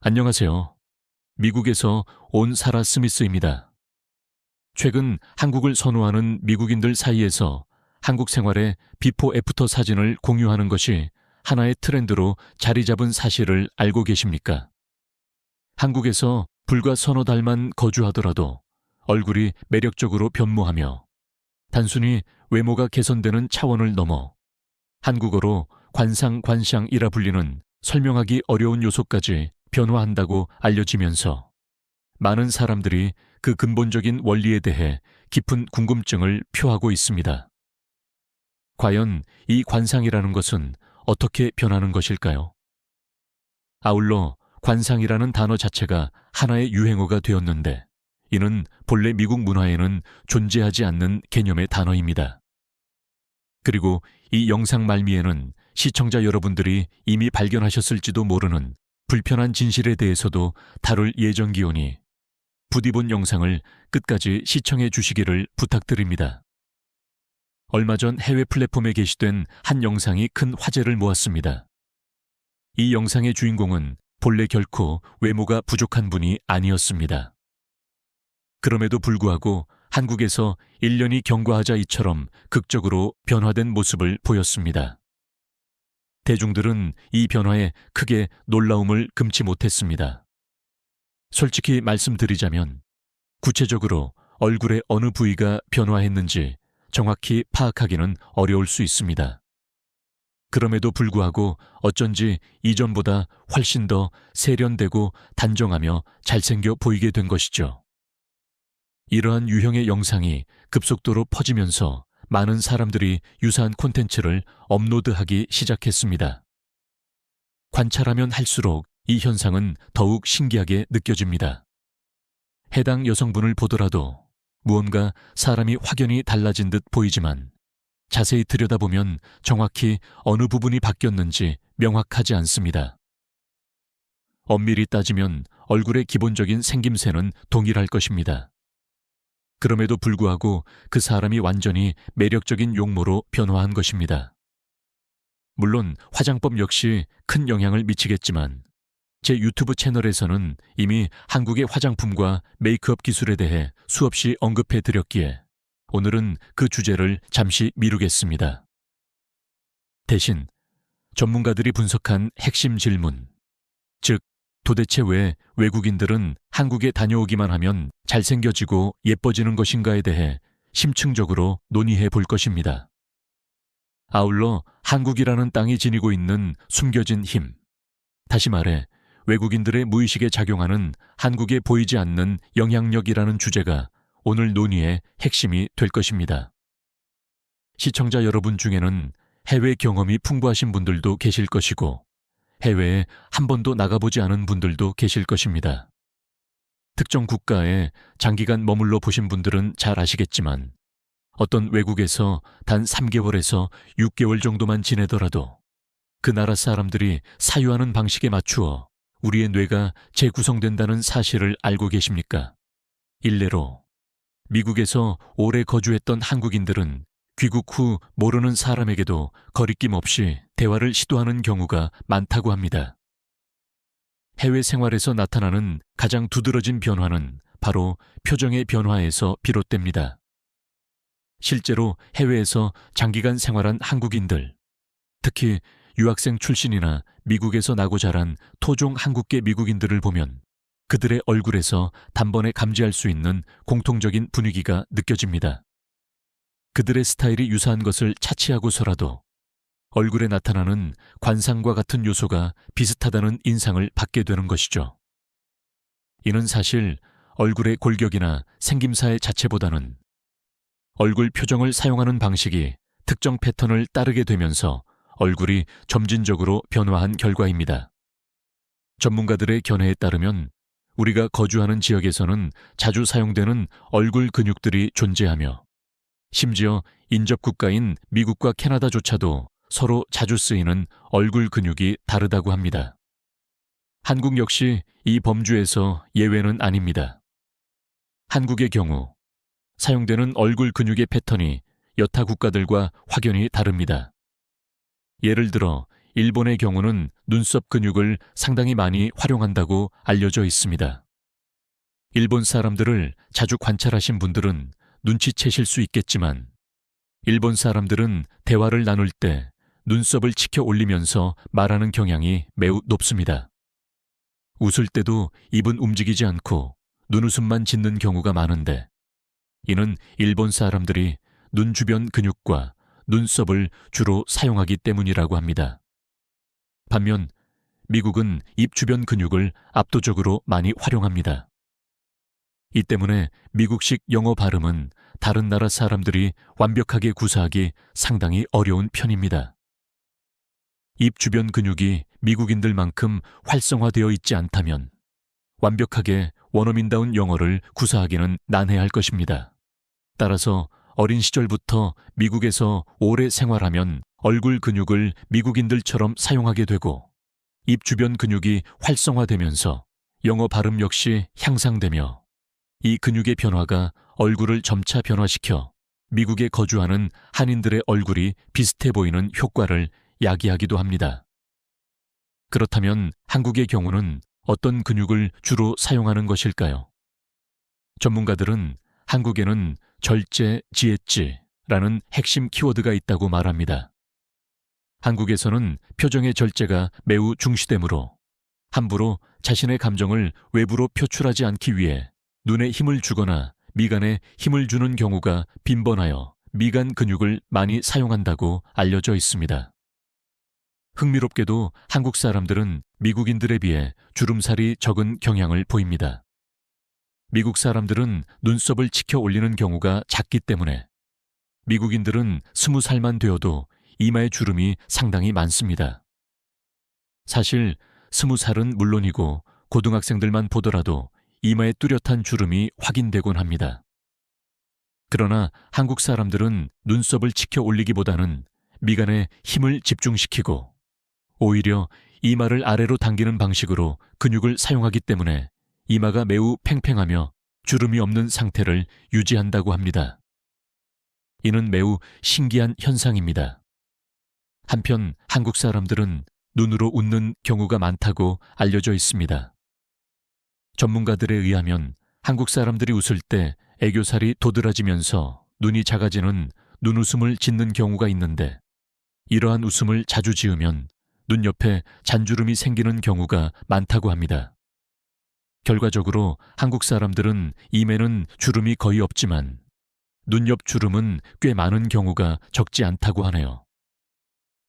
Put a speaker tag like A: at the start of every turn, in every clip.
A: 안녕하세요. 미국에서 온 사라 스미스입니다. 최근 한국을 선호하는 미국인들 사이에서 한국 생활의 비포 애프터 사진을 공유하는 것이 하나의 트렌드로 자리 잡은 사실을 알고 계십니까? 한국에서 불과 서너 달만 거주하더라도 얼굴이 매력적으로 변모하며 단순히 외모가 개선되는 차원을 넘어 한국어로 관상관샹이라 불리는 설명하기 어려운 요소까지 변화한다고 알려지면서 많은 사람들이 그 근본적인 원리에 대해 깊은 궁금증을 표하고 있습니다. 과연 이 관상이라는 것은 어떻게 변하는 것일까요? 아울러 관상이라는 단어 자체가 하나의 유행어가 되었는데 이는 본래 미국 문화에는 존재하지 않는 개념의 단어입니다. 그리고 이 영상 말미에는 시청자 여러분들이 이미 발견하셨을지도 모르는 불편한 진실에 대해서도 다룰 예정기오니 부디 본 영상을 끝까지 시청해 주시기를 부탁드립니다. 얼마 전 해외 플랫폼에 게시된 한 영상이 큰 화제를 모았습니다. 이 영상의 주인공은 본래 결코 외모가 부족한 분이 아니었습니다. 그럼에도 불구하고 한국에서 1년이 경과하자 이처럼 극적으로 변화된 모습을 보였습니다. 대중들은 이 변화에 크게 놀라움을 금치 못했습니다. 솔직히 말씀드리자면 구체적으로 얼굴의 어느 부위가 변화했는지 정확히 파악하기는 어려울 수 있습니다. 그럼에도 불구하고 어쩐지 이전보다 훨씬 더 세련되고 단정하며 잘생겨 보이게 된 것이죠. 이러한 유형의 영상이 급속도로 퍼지면서 많은 사람들이 유사한 콘텐츠를 업로드하기 시작했습니다. 관찰하면 할수록 이 현상은 더욱 신기하게 느껴집니다. 해당 여성분을 보더라도 무언가 사람이 확연히 달라진 듯 보이지만 자세히 들여다보면 정확히 어느 부분이 바뀌었는지 명확하지 않습니다. 엄밀히 따지면 얼굴의 기본적인 생김새는 동일할 것입니다. 그럼에도 불구하고 그 사람이 완전히 매력적인 용모로 변화한 것입니다. 물론 화장법 역시 큰 영향을 미치겠지만 제 유튜브 채널에서는 이미 한국의 화장품과 메이크업 기술에 대해 수없이 언급해 드렸기에 오늘은 그 주제를 잠시 미루겠습니다. 대신 전문가들이 분석한 핵심 질문, 즉 도대체 왜 외국인들은 한국에 다녀오기만 하면 잘생겨지고 예뻐지는 것인가에 대해 심층적으로 논의해 볼 것입니다. 아울러 한국이라는 땅이 지니고 있는 숨겨진 힘, 다시 말해 외국인들의 무의식에 작용하는 한국에 보이지 않는 영향력이라는 주제가 오늘 논의의 핵심이 될 것입니다. 시청자 여러분 중에는 해외 경험이 풍부하신 분들도 계실 것이고 해외에 한 번도 나가보지 않은 분들도 계실 것입니다. 특정 국가에 장기간 머물러 보신 분들은 잘 아시겠지만 어떤 외국에서 단 3개월에서 6개월 정도만 지내더라도 그 나라 사람들이 사유하는 방식에 맞추어 우리의 뇌가 재구성된다는 사실을 알고 계십니까? 일례로 미국에서 오래 거주했던 한국인들은 귀국 후 모르는 사람에게도 거리낌 없이 대화를 시도하는 경우가 많다고 합니다. 해외 생활에서 나타나는 가장 두드러진 변화는 바로 표정의 변화에서 비롯됩니다. 실제로 해외에서 장기간 생활한 한국인들, 특히 유학생 출신이나 미국에서 나고 자란 토종 한국계 미국인들을 보면 그들의 얼굴에서 단번에 감지할 수 있는 공통적인 분위기가 느껴집니다. 그들의 스타일이 유사한 것을 차치하고서라도 얼굴에 나타나는 관상과 같은 요소가 비슷하다는 인상을 받게 되는 것이죠. 이는 사실 얼굴의 골격이나 생김새 자체보다는 얼굴 표정을 사용하는 방식이 특정 패턴을 따르게 되면서 얼굴이 점진적으로 변화한 결과입니다. 전문가들의 견해에 따르면 우리가 거주하는 지역에서는 자주 사용되는 얼굴 근육들이 존재하며 심지어 인접국가인 미국과 캐나다조차도 서로 자주 쓰이는 얼굴 근육이 다르다고 합니다. 한국 역시 이 범주에서 예외는 아닙니다. 한국의 경우 사용되는 얼굴 근육의 패턴이 여타 국가들과 확연히 다릅니다. 예를 들어 일본의 경우는 눈썹 근육을 상당히 많이 활용한다고 알려져 있습니다. 일본 사람들을 자주 관찰하신 분들은 눈치채실 수 있겠지만 일본 사람들은 대화를 나눌 때 눈썹을 치켜 올리면서 말하는 경향이 매우 높습니다. 웃을 때도 입은 움직이지 않고 눈웃음만 짓는 경우가 많은데 이는 일본 사람들이 눈 주변 근육과 눈썹을 주로 사용하기 때문이라고 합니다. 반면 미국은 입 주변 근육을 압도적으로 많이 활용합니다. 이 때문에 미국식 영어 발음은 다른 나라 사람들이 완벽하게 구사하기 상당히 어려운 편입니다. 입 주변 근육이 미국인들만큼 활성화되어 있지 않다면 완벽하게 원어민다운 영어를 구사하기는 난해할 것입니다. 따라서 어린 시절부터 미국에서 오래 생활하면 얼굴 근육을 미국인들처럼 사용하게 되고 입 주변 근육이 활성화되면서 영어 발음 역시 향상되며 이 근육의 변화가 얼굴을 점차 변화시켜 미국에 거주하는 한인들의 얼굴이 비슷해 보이는 효과를 야기하기도 합니다. 그렇다면 한국의 경우는 어떤 근육을 주로 사용하는 것일까요? 전문가들은 한국에는 절제, 지엣지라는 핵심 키워드가 있다고 말합니다. 한국에서는 표정의 절제가 매우 중시되므로 함부로 자신의 감정을 외부로 표출하지 않기 위해 눈에 힘을 주거나 미간에 힘을 주는 경우가 빈번하여 미간 근육을 많이 사용한다고 알려져 있습니다. 흥미롭게도 한국 사람들은 미국인들에 비해 주름살이 적은 경향을 보입니다. 미국 사람들은 눈썹을 치켜 올리는 경우가 작기 때문에 미국인들은 20살만 되어도 이마에 주름이 상당히 많습니다. 사실 20살은 물론이고 고등학생들만 보더라도 이마에 뚜렷한 주름이 확인되곤 합니다. 그러나 한국 사람들은 눈썹을 치켜 올리기보다는 미간에 힘을 집중시키고 오히려 이마를 아래로 당기는 방식으로 근육을 사용하기 때문에 이마가 매우 팽팽하며 주름이 없는 상태를 유지한다고 합니다. 이는 매우 신기한 현상입니다. 한편 한국 사람들은 눈으로 웃는 경우가 많다고 알려져 있습니다. 전문가들에 의하면 한국 사람들이 웃을 때 애교살이 도드라지면서 눈이 작아지는 눈웃음을 짓는 경우가 있는데 이러한 웃음을 자주 지으면 눈 옆에 잔주름이 생기는 경우가 많다고 합니다. 결과적으로 한국 사람들은 이마에는 주름이 거의 없지만 눈 옆 주름은 꽤 많은 경우가 적지 않다고 하네요.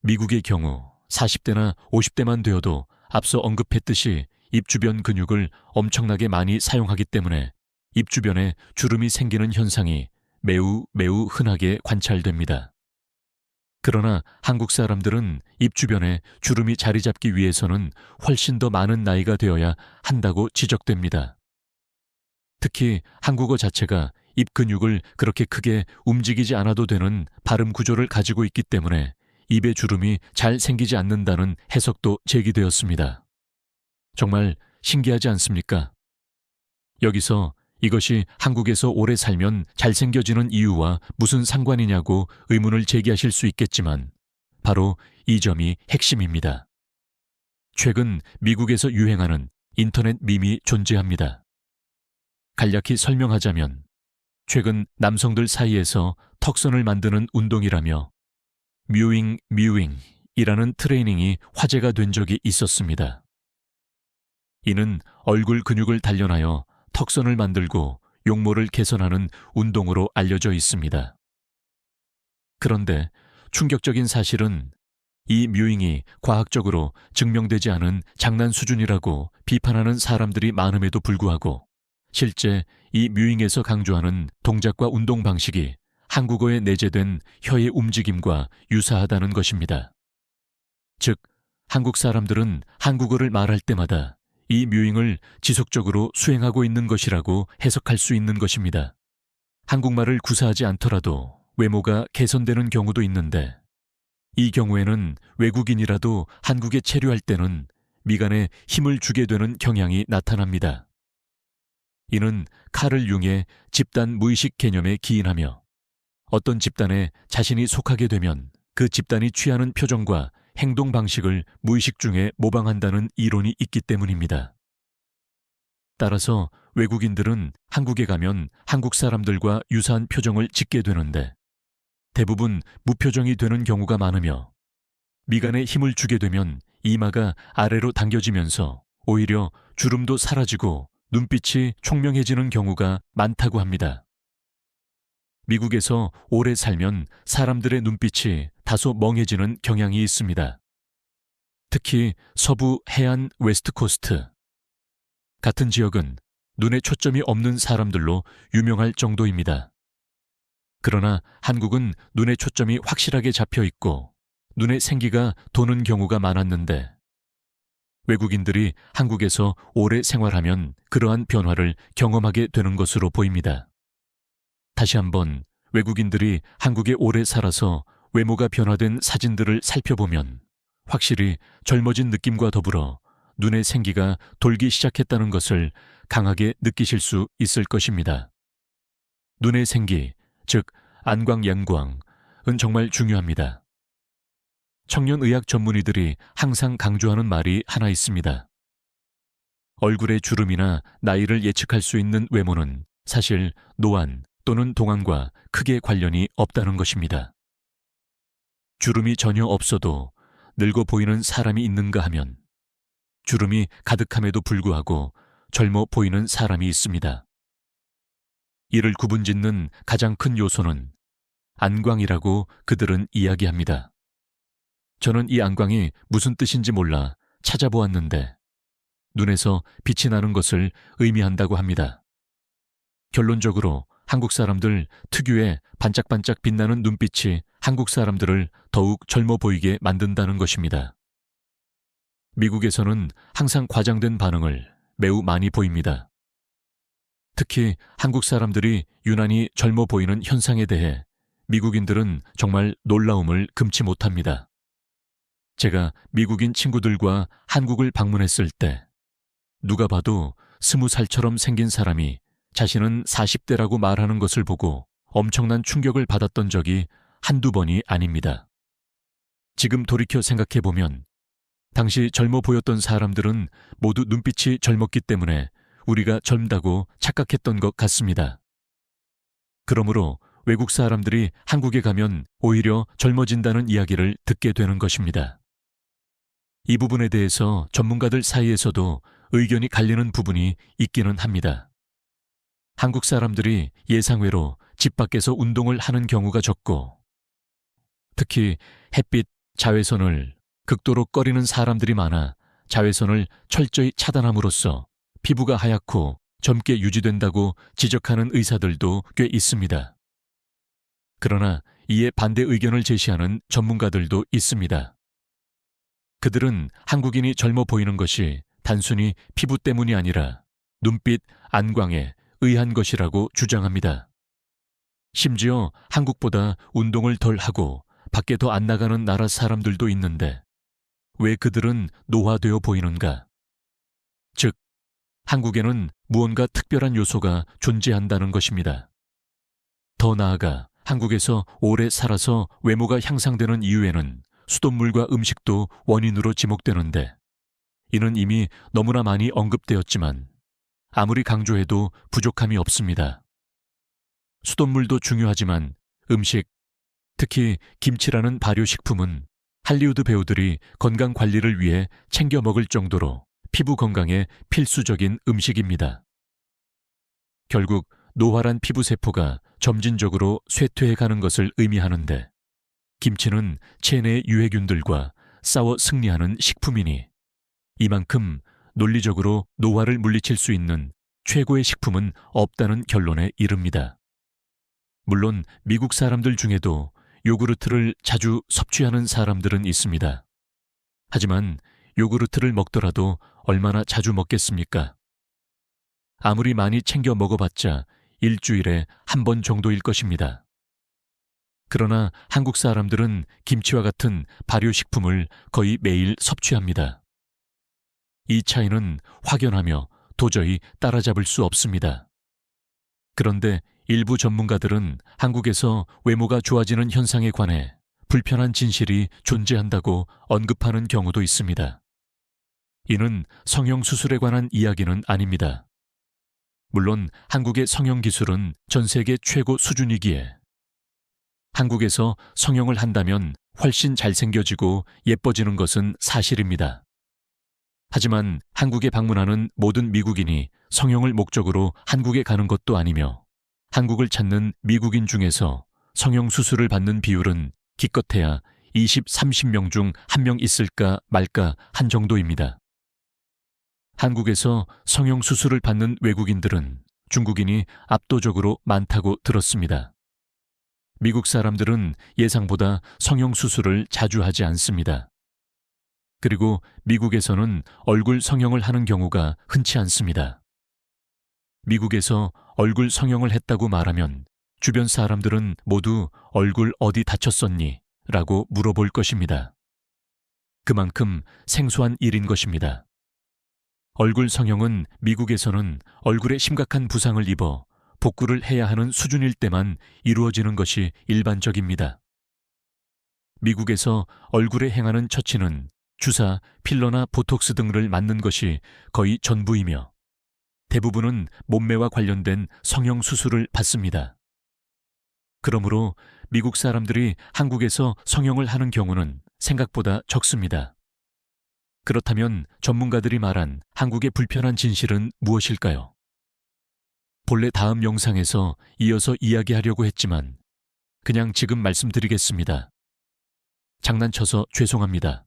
A: 미국의 경우 40대나 50대만 되어도 앞서 언급했듯이 입 주변 근육을 엄청나게 많이 사용하기 때문에 입 주변에 주름이 생기는 현상이 매우 흔하게 관찰됩니다. 그러나 한국 사람들은 입 주변에 주름이 자리 잡기 위해서는 훨씬 더 많은 나이가 되어야 한다고 지적됩니다. 특히 한국어 자체가 입 근육을 그렇게 크게 움직이지 않아도 되는 발음 구조를 가지고 있기 때문에 입에 주름이 잘 생기지 않는다는 해석도 제기되었습니다. 정말 신기하지 않습니까? 여기서 이것이 한국에서 오래 살면 잘생겨지는 이유와 무슨 상관이냐고 의문을 제기하실 수 있겠지만 바로 이 점이 핵심입니다. 최근 미국에서 유행하는 인터넷 밈이 존재합니다. 간략히 설명하자면 최근 남성들 사이에서 턱선을 만드는 운동이라며 뮤잉이라는 트레이닝이 화제가 된 적이 있었습니다. 이는 얼굴 근육을 단련하여 턱선을 만들고 용모를 개선하는 운동으로 알려져 있습니다. 그런데 충격적인 사실은 이 뮤잉이 과학적으로 증명되지 않은 장난 수준이라고 비판하는 사람들이 많음에도 불구하고 실제 이 뮤잉에서 강조하는 동작과 운동 방식이 한국어에 내재된 혀의 움직임과 유사하다는 것입니다. 즉, 한국 사람들은 한국어를 말할 때마다 이 뮤잉을 지속적으로 수행하고 있는 것이라고 해석할 수 있는 것입니다. 한국말을 구사하지 않더라도 외모가 개선되는 경우도 있는데 이 경우에는 외국인이라도 한국에 체류할 때는 미간에 힘을 주게 되는 경향이 나타납니다. 이는 카를 융의 집단 무의식 개념에 기인하며 어떤 집단에 자신이 속하게 되면 그 집단이 취하는 표정과 행동 방식을 무의식 중에 모방한다는 이론이 있기 때문입니다. 따라서 외국인들은 한국에 가면 한국 사람들과 유사한 표정을 짓게 되는데 대부분 무표정이 되는 경우가 많으며 미간에 힘을 주게 되면 이마가 아래로 당겨지면서 오히려 주름도 사라지고 눈빛이 총명해지는 경우가 많다고 합니다. 미국에서 오래 살면 사람들의 눈빛이 다소 멍해지는 경향이 있습니다. 특히 서부 해안 웨스트코스트 같은 지역은 눈에 초점이 없는 사람들로 유명할 정도입니다. 그러나 한국은 눈에 초점이 확실하게 잡혀 있고 눈에 생기가 도는 경우가 많았는데 외국인들이 한국에서 오래 생활하면 그러한 변화를 경험하게 되는 것으로 보입니다. 다시 한번 외국인들이 한국에 오래 살아서 외모가 변화된 사진들을 살펴보면 확실히 젊어진 느낌과 더불어 눈의 생기가 돌기 시작했다는 것을 강하게 느끼실 수 있을 것입니다. 눈의 생기, 즉 안광, 양광은 정말 중요합니다. 청년의학 전문의들이 항상 강조하는 말이 하나 있습니다. 얼굴의 주름이나 나이를 예측할 수 있는 외모는 사실 노안 또는 동안과 크게 관련이 없다는 것입니다. 주름이 전혀 없어도 늙어 보이는 사람이 있는가 하면 주름이 가득함에도 불구하고 젊어 보이는 사람이 있습니다. 이를 구분짓는 가장 큰 요소는 안광이라고 그들은 이야기합니다. 저는 이 안광이 무슨 뜻인지 몰라 찾아보았는데 눈에서 빛이 나는 것을 의미한다고 합니다. 결론적으로 한국 사람들 특유의 반짝반짝 빛나는 눈빛이 한국 사람들을 더욱 젊어 보이게 만든다는 것입니다. 미국에서는 항상 과장된 반응을 매우 많이 보입니다. 특히 한국 사람들이 유난히 젊어 보이는 현상에 대해 미국인들은 정말 놀라움을 금치 못합니다. 제가 미국인 친구들과 한국을 방문했을 때 누가 봐도 20살처럼 생긴 사람이 자신은 40대라고 말하는 것을 보고 엄청난 충격을 받았던 적이 한두 번이 아닙니다. 지금 돌이켜 생각해보면 당시 젊어 보였던 사람들은 모두 눈빛이 젊었기 때문에 우리가 젊다고 착각했던 것 같습니다. 그러므로 외국 사람들이 한국에 가면 오히려 젊어진다는 이야기를 듣게 되는 것입니다. 이 부분에 대해서 전문가들 사이에서도 의견이 갈리는 부분이 있기는 합니다. 한국 사람들이 예상외로 집 밖에서 운동을 하는 경우가 적고 특히 햇빛, 자외선을 극도로 꺼리는 사람들이 많아 자외선을 철저히 차단함으로써 피부가 하얗고 젊게 유지된다고 지적하는 의사들도 꽤 있습니다. 그러나 이에 반대 의견을 제시하는 전문가들도 있습니다. 그들은 한국인이 젊어 보이는 것이 단순히 피부 때문이 아니라 눈빛, 안광에 의한 것이라고 주장합니다. 심지어 한국보다 운동을 덜 하고 밖에 더 안 나가는 나라 사람들도 있는데 왜 그들은 노화되어 보이는가? 즉, 한국에는 무언가 특별한 요소가 존재한다는 것입니다. 더 나아가 한국에서 오래 살아서 외모가 향상되는 이유에는 수돗물과 음식도 원인으로 지목되는데 이는 이미 너무나 많이 언급되었지만 아무리 강조해도 부족함이 없습니다. 수돗물도 중요하지만 음식, 특히 김치라는 발효식품은 할리우드 배우들이 건강 관리를 위해 챙겨 먹을 정도로 피부 건강에 필수적인 음식입니다. 결국 노화란 피부세포가 점진적으로 쇠퇴해가는 것을 의미하는데 김치는 체내 유해균들과 싸워 승리하는 식품이니 이만큼 논리적으로 노화를 물리칠 수 있는 최고의 식품은 없다는 결론에 이릅니다. 물론 미국 사람들 중에도 요구르트를 자주 섭취하는 사람들은 있습니다. 하지만 요구르트를 먹더라도 얼마나 자주 먹겠습니까? 아무리 많이 챙겨 먹어봤자 일주일에 한 번 정도일 것입니다. 그러나 한국 사람들은 김치와 같은 발효식품을 거의 매일 섭취합니다. 이 차이는 확연하며 도저히 따라잡을 수 없습니다. 그런데 일부 전문가들은 한국에서 외모가 좋아지는 현상에 관해 불편한 진실이 존재한다고 언급하는 경우도 있습니다. 이는 성형수술에 관한 이야기는 아닙니다. 물론 한국의 성형기술은 전 세계 최고 수준이기에 한국에서 성형을 한다면 훨씬 잘생겨지고 예뻐지는 것은 사실입니다. 하지만 한국에 방문하는 모든 미국인이 성형을 목적으로 한국에 가는 것도 아니며 한국을 찾는 미국인 중에서 성형수술을 받는 비율은 기껏해야 20, 30명 중 1명 있을까 말까 한 정도입니다. 한국에서 성형수술을 받는 외국인들은 중국인이 압도적으로 많다고 들었습니다. 미국 사람들은 예상보다 성형수술을 자주 하지 않습니다. 그리고 미국에서는 얼굴 성형을 하는 경우가 흔치 않습니다. 미국에서 얼굴 성형을 했다고 말하면 주변 사람들은 모두 얼굴 어디 다쳤었니? 라고 물어볼 것입니다. 그만큼 생소한 일인 것입니다. 얼굴 성형은 미국에서는 얼굴에 심각한 부상을 입어 복구를 해야 하는 수준일 때만 이루어지는 것이 일반적입니다. 미국에서 얼굴에 행하는 처치는 주사, 필러나 보톡스 등을 맞는 것이 거의 전부이며 대부분은 몸매와 관련된 성형 수술을 받습니다. 그러므로 미국 사람들이 한국에서 성형을 하는 경우는 생각보다 적습니다. 그렇다면 전문가들이 말한 한국의 불편한 진실은 무엇일까요? 본래 다음 영상에서 이어서 이야기하려고 했지만 그냥 지금 말씀드리겠습니다. 장난쳐서 죄송합니다.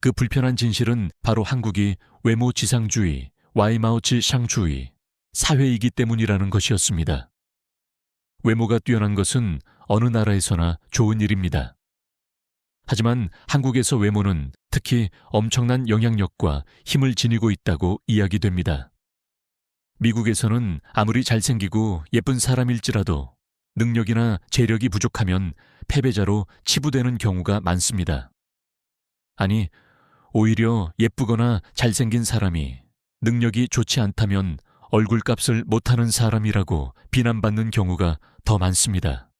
A: 그 불편한 진실은 바로 한국이 외모 지상주의, 와이마우치 샹주의, 사회이기 때문이라는 것이었습니다. 외모가 뛰어난 것은 어느 나라에서나 좋은 일입니다. 하지만 한국에서 외모는 특히 엄청난 영향력과 힘을 지니고 있다고 이야기됩니다. 미국에서는 아무리 잘생기고 예쁜 사람일지라도 능력이나 재력이 부족하면 패배자로 치부되는 경우가 많습니다. 아니, 오히려 예쁘거나 잘생긴 사람이 능력이 좋지 않다면 얼굴값을 못하는 사람이라고 비난받는 경우가 더 많습니다.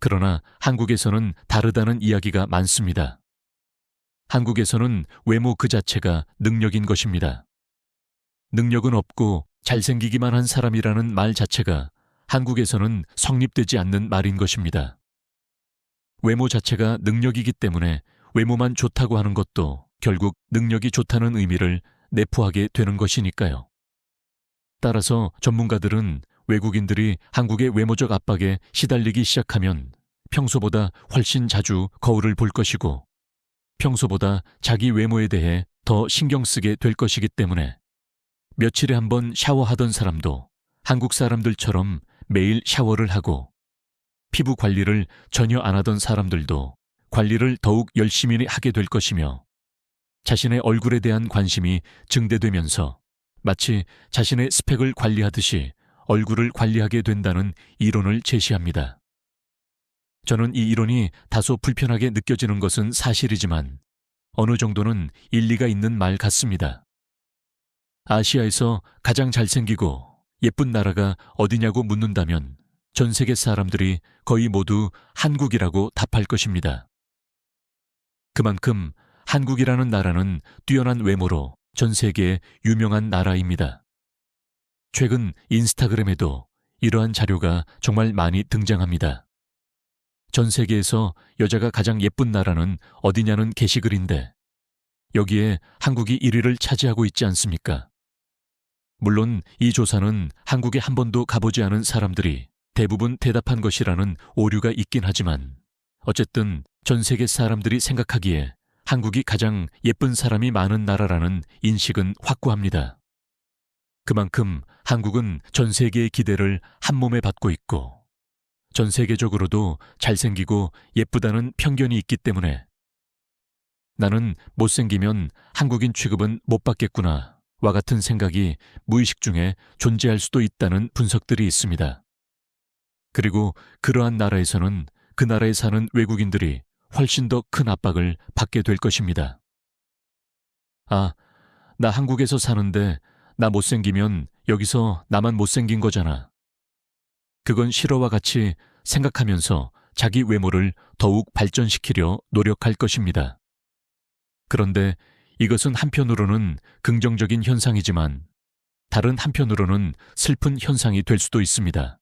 A: 그러나 한국에서는 다르다는 이야기가 많습니다. 한국에서는 외모 그 자체가 능력인 것입니다. 능력은 없고 잘생기기만 한 사람이라는 말 자체가 한국에서는 성립되지 않는 말인 것입니다. 외모 자체가 능력이기 때문에 외모만 좋다고 하는 것도 결국 능력이 좋다는 의미를 내포하게 되는 것이니까요. 따라서 전문가들은 외국인들이 한국의 외모적 압박에 시달리기 시작하면 평소보다 훨씬 자주 거울을 볼 것이고 평소보다 자기 외모에 대해 더 신경 쓰게 될 것이기 때문에 며칠에 한 번 샤워하던 사람도 한국 사람들처럼 매일 샤워를 하고 피부 관리를 전혀 안 하던 사람들도 관리를 더욱 열심히 하게 될 것이며 자신의 얼굴에 대한 관심이 증대되면서 마치 자신의 스펙을 관리하듯이 얼굴을 관리하게 된다는 이론을 제시합니다. 저는 이 이론이 다소 불편하게 느껴지는 것은 사실이지만 어느 정도는 일리가 있는 말 같습니다. 아시아에서 가장 잘생기고 예쁜 나라가 어디냐고 묻는다면 전 세계 사람들이 거의 모두 한국이라고 답할 것입니다. 그만큼 한국이라는 나라는 뛰어난 외모로 전 세계에 유명한 나라입니다. 최근 인스타그램에도 이러한 자료가 정말 많이 등장합니다. 전 세계에서 여자가 가장 예쁜 나라는 어디냐는 게시글인데 여기에 한국이 1위를 차지하고 있지 않습니까? 물론 이 조사는 한국에 한 번도 가보지 않은 사람들이 대부분 대답한 것이라는 오류가 있긴 하지만 어쨌든 전 세계 사람들이 생각하기에 한국이 가장 예쁜 사람이 많은 나라라는 인식은 확고합니다. 그만큼 한국은 전 세계의 기대를 한 몸에 받고 있고 전 세계적으로도 잘생기고 예쁘다는 편견이 있기 때문에 나는 못생기면 한국인 취급은 못 받겠구나 와 같은 생각이 무의식 중에 존재할 수도 있다는 분석들이 있습니다. 그리고 그러한 나라에서는 그 나라에 사는 외국인들이 훨씬 더 큰 압박을 받게 될 것입니다. 아, 나 한국에서 사는데 나 못생기면 여기서 나만 못생긴 거잖아. 그건 싫어와 같이 생각하면서 자기 외모를 더욱 발전시키려 노력할 것입니다. 그런데 이것은 한편으로는 긍정적인 현상이지만 다른 한편으로는 슬픈 현상이 될 수도 있습니다.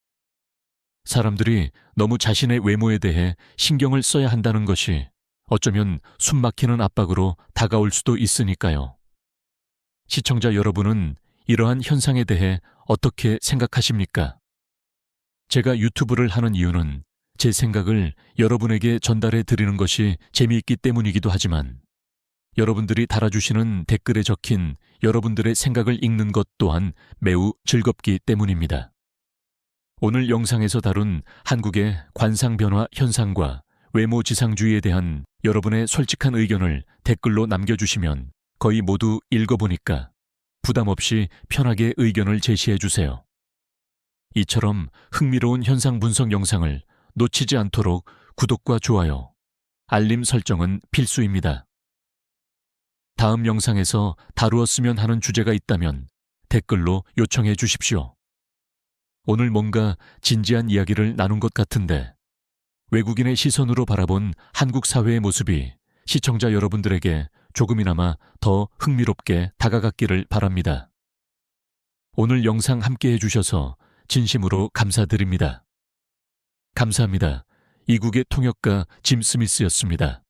A: 사람들이 너무 자신의 외모에 대해 신경을 써야 한다는 것이 어쩌면 숨막히는 압박으로 다가올 수도 있으니까요. 시청자 여러분은 이러한 현상에 대해 어떻게 생각하십니까? 제가 유튜브를 하는 이유는 제 생각을 여러분에게 전달해 드리는 것이 재미있기 때문이기도 하지만 여러분들이 달아주시는 댓글에 적힌 여러분들의 생각을 읽는 것 또한 매우 즐겁기 때문입니다. 오늘 영상에서 다룬 한국의 관상 변화 현상과 외모 지상주의에 대한 여러분의 솔직한 의견을 댓글로 남겨주시면 거의 모두 읽어보니까 부담 없이 편하게 의견을 제시해 주세요. 이처럼 흥미로운 현상 분석 영상을 놓치지 않도록 구독과 좋아요, 알림 설정은 필수입니다. 다음 영상에서 다루었으면 하는 주제가 있다면 댓글로 요청해 주십시오. 오늘 뭔가 진지한 이야기를 나눈 것 같은데 외국인의 시선으로 바라본 한국 사회의 모습이 시청자 여러분들에게 조금이나마 더 흥미롭게 다가갔기를 바랍니다. 오늘 영상 함께 해주셔서 진심으로 감사드립니다. 감사합니다. 이국의 통역가 짐 스미스였습니다.